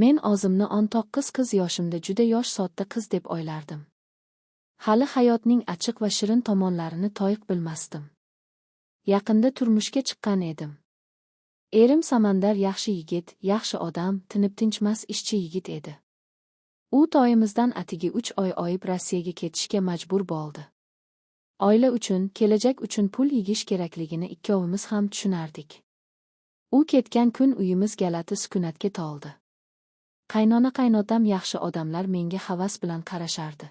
Men o'zimni 19 yoshimda juda yosh sodda qiz deb o'ylardim. Hali hayotning achchiq va shirin tomonlarini to'liq bilmasdim. Yaqinda turmushga chiqqan edim. Erim Samandar yaxshi yigit, yaxshi odam, tinib-tinchmas ishchi yigit edi. U to'yimizdan atigi 3 oy oyib Rossiyaga ketishga majbur bo'ldi. Oila uchun, kelajak uchun pul yigish kerakligini ikkovimiz ham tushunardik. U ketgan kun uyimiz galati sukunatga to'ldi. Qaynona-qaynotam yaxshi odamlar menga havas bilan qarashardi.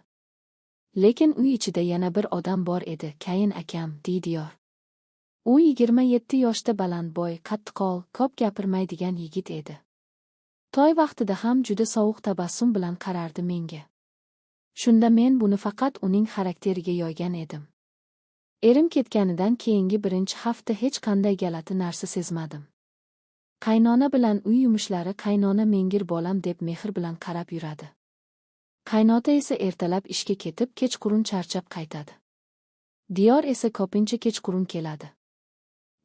Lekin uy ichida yana bir odam bor edi, kayin akam, Didiyor. U 27 yoshda balandbo'y, qattiqo'l, ko'p gapirmaydigan yigit edi. To'y vaqtida ham juda sovuq tabassum bilan qarardi menga. Shunda men buni faqat uning xarakteriga yo'ygan edim. Erim ketganidan keyingi birinchi hafta hech qanday galati narsa sezmadim. Qaynona bilan uy yumushlari qaynona mengir bolam deb mehr bilan qarab yuradi. Qaynota esa ertalab ishga ketib, kechqurun charchab qaytadi. Diyor esa ko'pincha kechqurun keladi.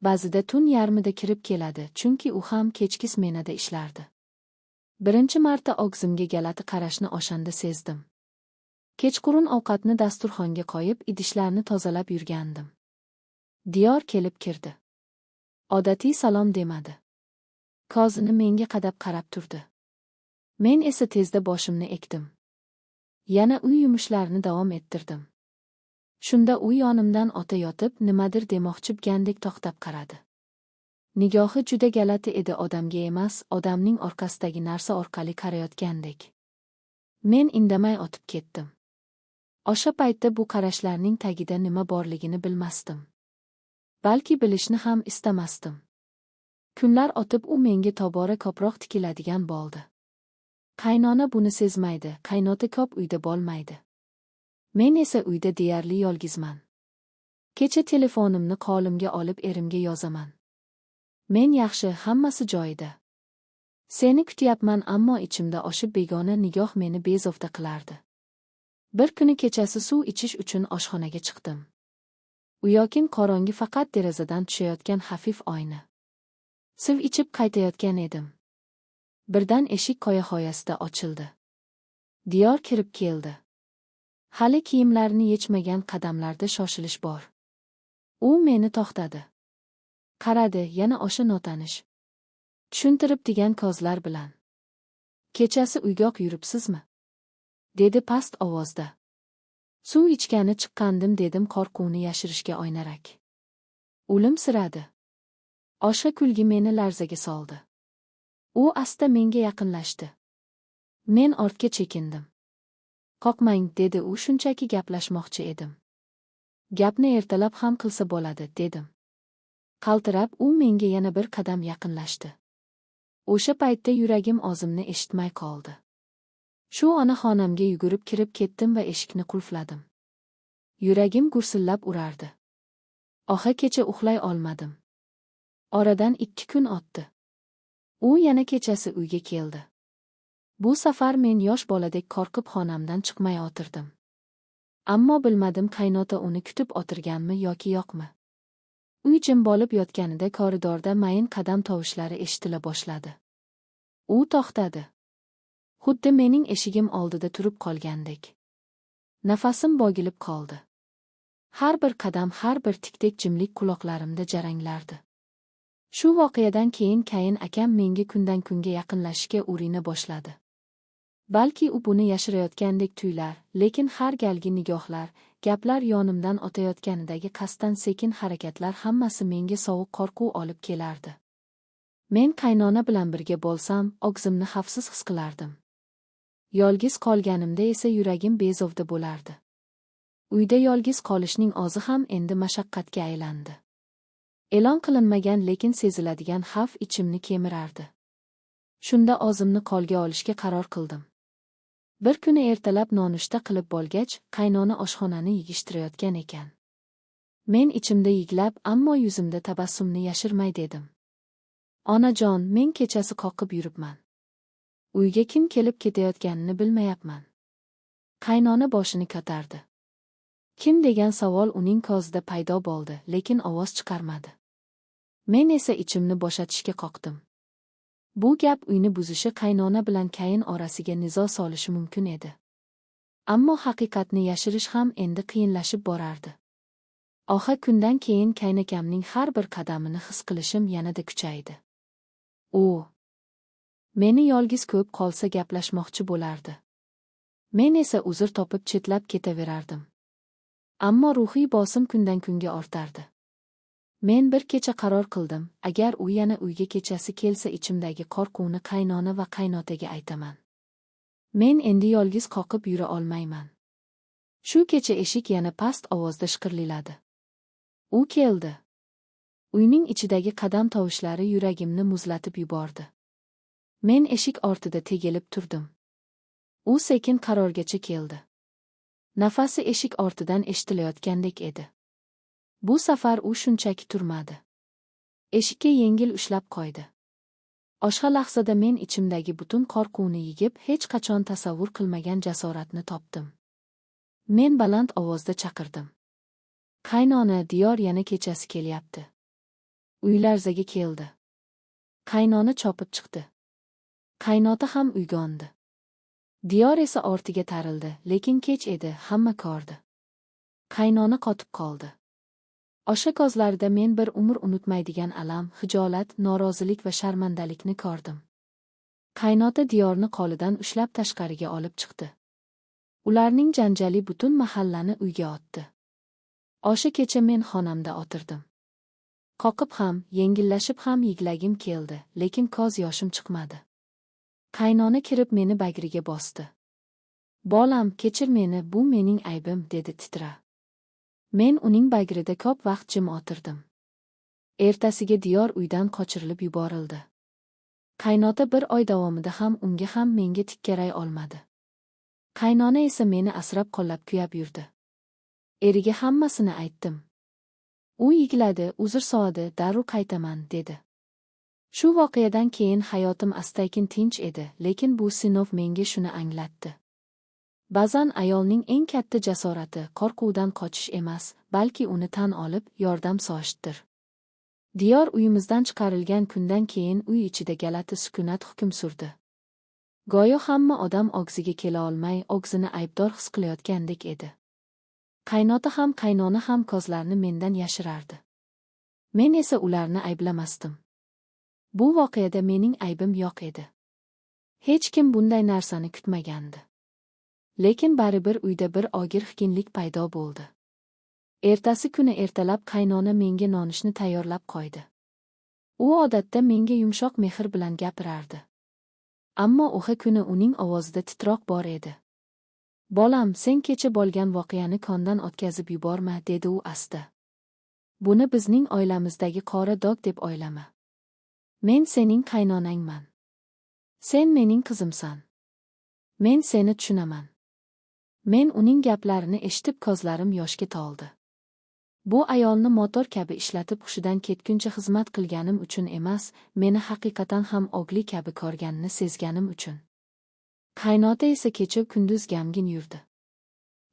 Ba'zida tun yarmida kirib keladi, chunki u ham kechki smenada ishlardi. Birinchi marta og'zimga galati qarashni o'shanda sezdim. Kechqurun ovqatni dasturxonga qo'yib, idishlarni tozalab yurgandim. Diyor kelib kirdi. Odatiy salom demadi. Ko'zini menga qadab qarab turdi. Men esa tezda boshimni egdim. Yana uy yumushlarini davom ettirdim. Shunda u yonimdan o'tayotib, nimadir demoqchibgandek to'xtab qaradi. Nigohi juda galati edi, odamga emas, odamning orqasidagi narsa orqali qarayotgandek. Men indamay o'tib ketdim. O'sha paytda bu qarashlarning tagida nima borligini bilmasdim. Balki bilishni ham istamasdim. Kunlar o'tib u menga tobora ko'proq tikiladigan bo'ldi. Qaynona buni sezmaydi, qaynota ko'p uyda bo'lmaydi. Men esa uyda deyarli yolg'izman. Kecha telefonimni qo'limga olib erimga yozaman. Men yaxshi, hammasi joyida. Seni kutyapman, ammo ichimda oshib begona nigoh meni bezovta qilardi. Bir kuni kechasi suv ichish uchun oshxonaga chiqdim. Uyokin qorong'i, faqat derazadan tushayotgan xafif oyna. Suv ichib qaytayotgan edim. Birdan eshik qoya-qoyasida ochildi. Diyor kirib keldi. Hali kiyimlarini yechmagan qadamlarda shoshilish bor. U meni to'xtadi. Qaradi, yana o'sha notanish. Tushuntirib degan ko'zlar bilan. Kechasi uygoq yuribsizmi? Dedi past ovozda. Suv ichgani chiqqandim, dedim qo'rquvni yashirishga o'ynarak. O'limsiradi. O'sha kulgi meni larzaga soldi. U asta menga yaqinlashdi. Men ortga chekindim. Qo'rqmang, dedi u, shunchaki gaplashmoqchi edim. Gapni ertalab ham qilsa bo'ladi, dedim. Qaltirab u menga yana bir qadam yaqinlashdi. O'sha paytda yuragim o'zimni eshitmay qoldi. Shu onaxonamga yugurib kirib ketdim va eshikni qulfladim. Yuragim gursillab urardi. Oxa kecha uxlay olmadim. Oradan 2 kun o'tdi. U yana kechasi uyga keldi. Bu safar men yosh boladek qo'rqib xonamdan chiqmay o'tirdim. Ammo bilmadim qaynota uni kutib o'tirganmi yoki yo'qmi. Uy jim bo'lib yotganida koridorda mayin qadam tovushlari eshitila boshladi. U to'xtadi. Xuddi mening eshigim oldida turib qolgandek. Nafasim bo'g'ilib qoldi. Har bir qadam, har bir tikdek jimlik quloqlarimda jaranglardi. Shu voqeadan keyin kayin akam menga kundan kunga yaqinlashishga urina boshladi. Balki u buni yashirayotgandek tuyular, lekin har galgi nigohlar, gaplar, yonimdan o'tayotganidagi qasddan sekin harakatlar hammasi menga sovuq qo'rquv olib kelardi. Men qaynona bilan birga bo'lsam, og'zimni xavfsiz his qilardim. Yolg'iz qolganimda esa yuragim bezovta bo'lardi. Uyda yolg'iz qolishning o'zi ham endi mashaqqatga aylandi. E'lon qilinmagan lekin seziladigan xavf ichimni kemirardi. Shunda o'zimni qo'lga olishga qaror qildim. Bir kuni ertalab nonushta qilib bo'lgach, qaynona oshxonani yig'ishtirayotgan ekan. Men ichimda yig'lab, ammo yuzimda tabassumni yashirmay dedim. Onajon, men kechasi qoqib yuribman. Uyga kim kelib ketayotganini bilmayapman. Qaynona boshini ko'tardi. Kim degan savol uning ko'zida paydo bo'ldi, lekin ovoz chiqarmadi. Men esa ichimni bo'shatishga qoqdim. Bu gap uyni buzishi qaynona bilan kayin orasiga nizo solishi mumkin edi. Ammo haqiqatni yashirish ham endi qiyinlashib borardi. Oxir kundan keyin qaynakamning har bir qadamini his qilishim yanada kuchaydi. U meni yolg'iz ko'p qolsa gaplashmoqchi bo'lardi. Men esa uzr topib chetlab ketaverardim. Ammo ruhiy bosim kundan kunga ortardi. Men bir kecha qaror qildim, agar u yana uyga kechasi kelsa ichimdagi qo'rquvni qaynona va qaynotaga aytaman. Men endi yolg'iz qoqib yura olmayman. Shu kecha eshik yana past ovozda shiqirladi. U keldi. Uyning ichidagi qadam tovushlari yuragimni muzlatib yubordi. Men eshik ortida tegilib turdim. U sekin qarorgacha keldi. Nafasi eshik ortidan eshitilayotgandek edi. Bu safar u shunchaki turmadi. Eshikka yengil ushlab qo'ydi. O'sha lahzada men ichimdagi butun qo'rquvni yigib, hech qachon tasavvur qilmagan jasoratni topdim. Men baland ovozda chaqirdim. Qaynona, Diyor yana kechasi kelyapti. Uy larzaga keldi. Qaynona chopib chiqdi. Qaynota ham uyg'ondi. Diyor esa ortiga tarildi, lekin kech edi, hamma ko'rdi. Qaynona qotib qoldi. O'sha ko'zlarida men bir umr unutmaydigan alam, hijolat, norozilik va sharmandalikni ko'rdim. Qaynota Diyorni qo'lidan ushlab tashqariga olib chiqdi. Ularning janjali butun mahallani uyga otdi. O'sha kecha men xonamda o'tirdim. Qoqib ham, yengillashib ham yig'lagim keldi, lekin ko'z yoshim chiqmadi. Qaynona kirib meni bagriga bosdi. Bolam, kechir meni, bu mening aybim, dedi titra. Men uning bagrida ko'p vaqt jim o'tirdim. Ertasiga Diyor uydan qochirilib yuborildi. Qaynota bir oy davomida ham unga ham menga tikkaray olmadi. Qaynona esa meni asrab qo'llab kuyab yurdi. Eriga hammasini aytdim. U yig'ladi, uzr so'radi, darrov qaytaman, dedi. Shu voqeadan keyin hayotim astaykin tinch edi, lekin bu sinov menga shuni anglatdi. Ba'zan ayolning eng katta jasorati qo'rquvdan qochish emas, balki uni tan olib, yordam so'rashdir. Diyor uyimizdan chiqarilgan kundan keyin uy ichida galati sukunat hukm surdi. Go'yo hamma odam og'ziga kela olmay, og'zini aybdor his qilayotgandek edi. Qaynota ham, qaynona ham ko'zlarini mendan yashirardi. Men esa ularni ayblamasdim. Bu voqeada mening aybim yo'q edi. Hech kim bunday narsani kutmagandi. Lekin baribir uyda bir og'ir hikimlik paydo bo'ldi. Ertasi kuni ertalab qaynona menga nonishni tayyorlab qo'ydi. U odatda menga yumshoq mehr bilan gapirardi. Ammo o'sha kuni uning ovozida titroq bor edi. Bolam, sen kecha bo'lgan voqeani kondan o'tkazib yuborma, dedi u asta. Buni bizning oilamizdagi qora dog deb o'ylama. Men sening qaynonangman. Sen mening qizimsan. Men seni tushunaman. Men uning gaplarini eshitib ko'zlarim yoshga to'ldi. Bu ayolni motor kabi ishlatib hushidan ketguncha xizmat qilganim uchun emas, meni haqiqatan ham o'g'li kabi ko'rganini sezganim uchun. Qaynota esa kecha kunduz gamgin yurdi.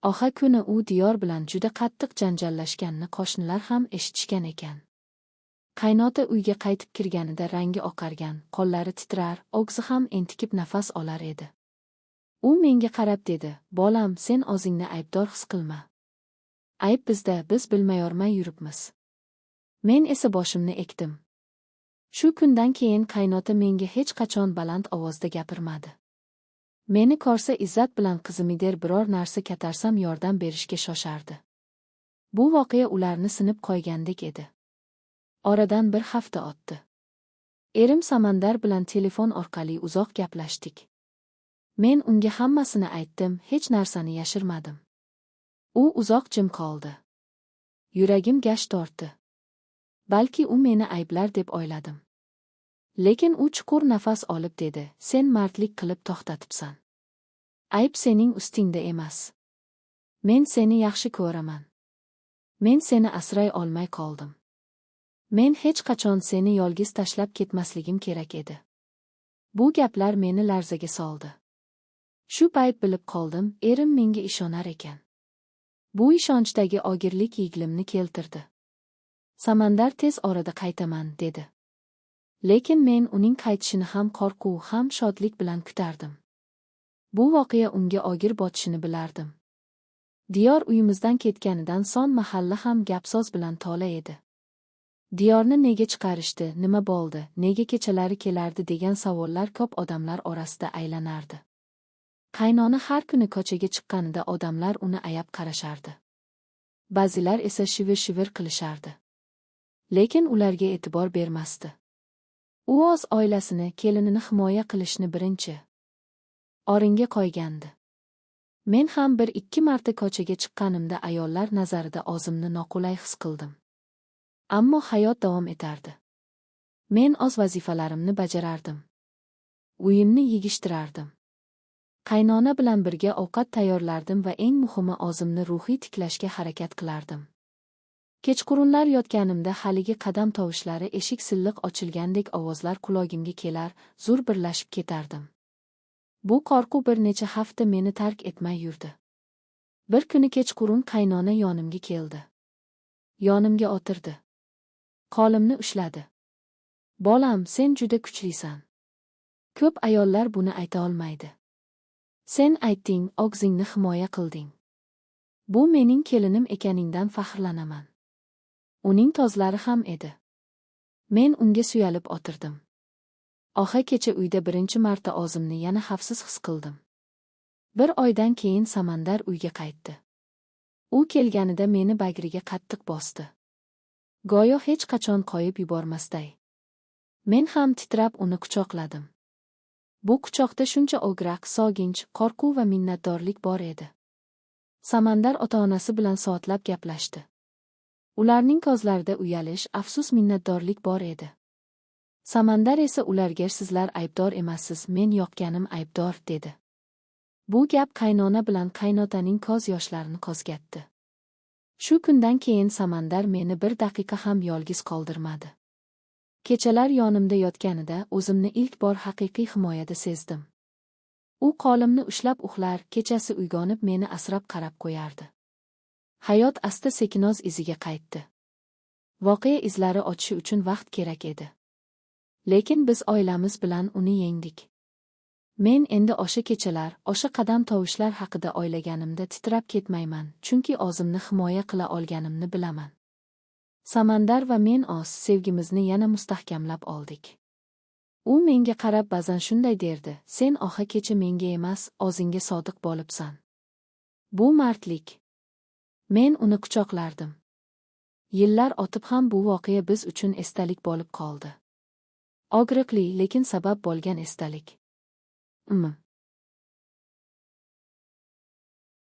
Oxir kuni u Diyor bilan juda qattiq janjallashganini qo'shnilar ham eshitishgan ekan. Qaynota uyga qaytib kirganida rangi oqargan, qo'llari titrar, og'zi ham entikib nafas olar edi. U menga qarab dedi, bolam, sen o'zingni aybdor his qilma. Ayb bizda, biz bilmayormay yuribmiz. Men esa boshimni ekdim. Shu kundan keyin qaynota menga hech qachon baland ovozda gapirmadi. Meni ko'rsa izzat bilan qizimider biror narsa katarsam yordam berishga shoshardi. Bu voqea ularni sinib qo'ygandek edi. Oradan bir hafta o'tdi. Erim Samandar bilan telefon orqali uzoq gaplashdik. Men unga hammasini aytdim, hech narsani yashirmadim. U uzoq jim qoldi. Yuragim gash tortdi. Balki u meni ayblar deb o'yladim. Lekin u chuqur nafas olib dedi, sen mardlik qilib to'xtatibsan. Ayb sening ustingda emas. Men seni yaxshi ko'raman. Men seni asray olmay qoldim. Men hech qachon seni yolg'iz tashlab ketmasligim kerak edi. Bu gaplar meni larzaga soldi. Shu payt bilib qoldim, erim menga ishonar ekan. Bu ishonchdagi og'irlik yig'limni keltirdi. Samandar tez orada qaytaman, dedi. Lekin men uning qaytishini ham qo'rquv ham shodlik bilan kutardim. Bu voqea unga og'ir botishini bilardim. Diyor uyimizdan ketganidan so'ng mahalla ham gap-so'z bilan to'la edi. Diyorni nega chiqarishdi, nima bo'ldi, nega kechalari kelardi degan savollar ko'p odamlar orasida aylanardi. Qaynona har kuni ko'chaga chiqqanida odamlar uni ayab qarashardi. Ba'zilar esa shivir-shivir qilishardi. Lekin ularga e'tibor bermasdi. U o'z oilasini, kelinini himoya qilishni birinchi o'ringa qo'ygandi. Men ham bir-ikki marta ko'chaga chiqqanimda ayollar nazarida o'zimni noqulay his qildim. Ammo hayot davom etardi. Men o'z vazifalarimni bajarardim. Uyimni yig'ishtirardim. Qaynona bilan birga ovqat tayyorlardim va eng muhimi o'zimni ruhiy tiklashga harakat qilardim. Kechqurunlar yotganimda haligi qadam tovushlari, eshik silliq ochilgandek ovozlar qulog'imga kelar, zur birlashib ketardim. Bu qo'rquv bir necha hafta meni tark etmay yurdi. Bir kuni kechqurun qaynona yonimga keldi. Yonimga o'tirdi. Qo'limni ushladi. "Bolam, sen juda kuchlisan. Ko'p ayollar buni ayta olmaydi. Sen aytding, og'zingni himoya qilding. Bu mening kelinim ekaningdan faxrlanaman." Uning tozlari ham edi. Men unga suyalib o'tirdim. Oxa kecha uyda birinchi marta o'zimni yana xavfsiz his qildim. Bir oydan keyin Samandar uyga qaytdi. U kelganida meni bagriga qattiq bosdi. Go'yo hech qachon qo'yib yubormasday. Men ham titrab uni quchoqladim. Bu quchoqda shuncha o'graq, sog'inch, qo'rquv va minnatdorlik bor edi. Samandar ota-onasi bilan soatlab gaplashdi. Ularning ko'zlarida uyalish, afsus, minnatdorlik bor edi. Samandar esa ularga "Sizlar aybdor emassiz, men yoqganim aybdor" dedi. Bu gap qaynona bilan qaynotaning ko'z yoshlarini qo'zg'atdi. Shu kundan keyin Samandar meni bir daqiqa ham yolg'iz qoldirmadi. Kechalar yonimda yotganida o'zimni ilk bor haqiqiy himoyada sezdim. U qo'limni ushlab uxlar, kechasi uyg'onib meni asrab qarab qo'yardi. Hayot asta-sekin o'z iziga qaytdi. Voqea izlari ochishi uchun vaqt kerak edi. Lekin biz oilamiz bilan uni yengdik. Men endi o'sha kechalar, o'sha qadam tovushlar haqida o'ylaganimda titrab ketmayman, chunki o'zimni himoya qila olganimni bilaman. Samandar va men o'z sevgimizni yana mustahkamlab oldik. U menga qarab ba'zan shunday derdi: "Sen oxa kecha menga emas, o'zingga sodiq bo'libsan. Bu mardlik." Men uni quchoqlardim. Yillar o'tib ham bu voqea biz uchun esdalik bo'lib qoldi. Og'riqli, lekin sabab bo'lgan esdalik.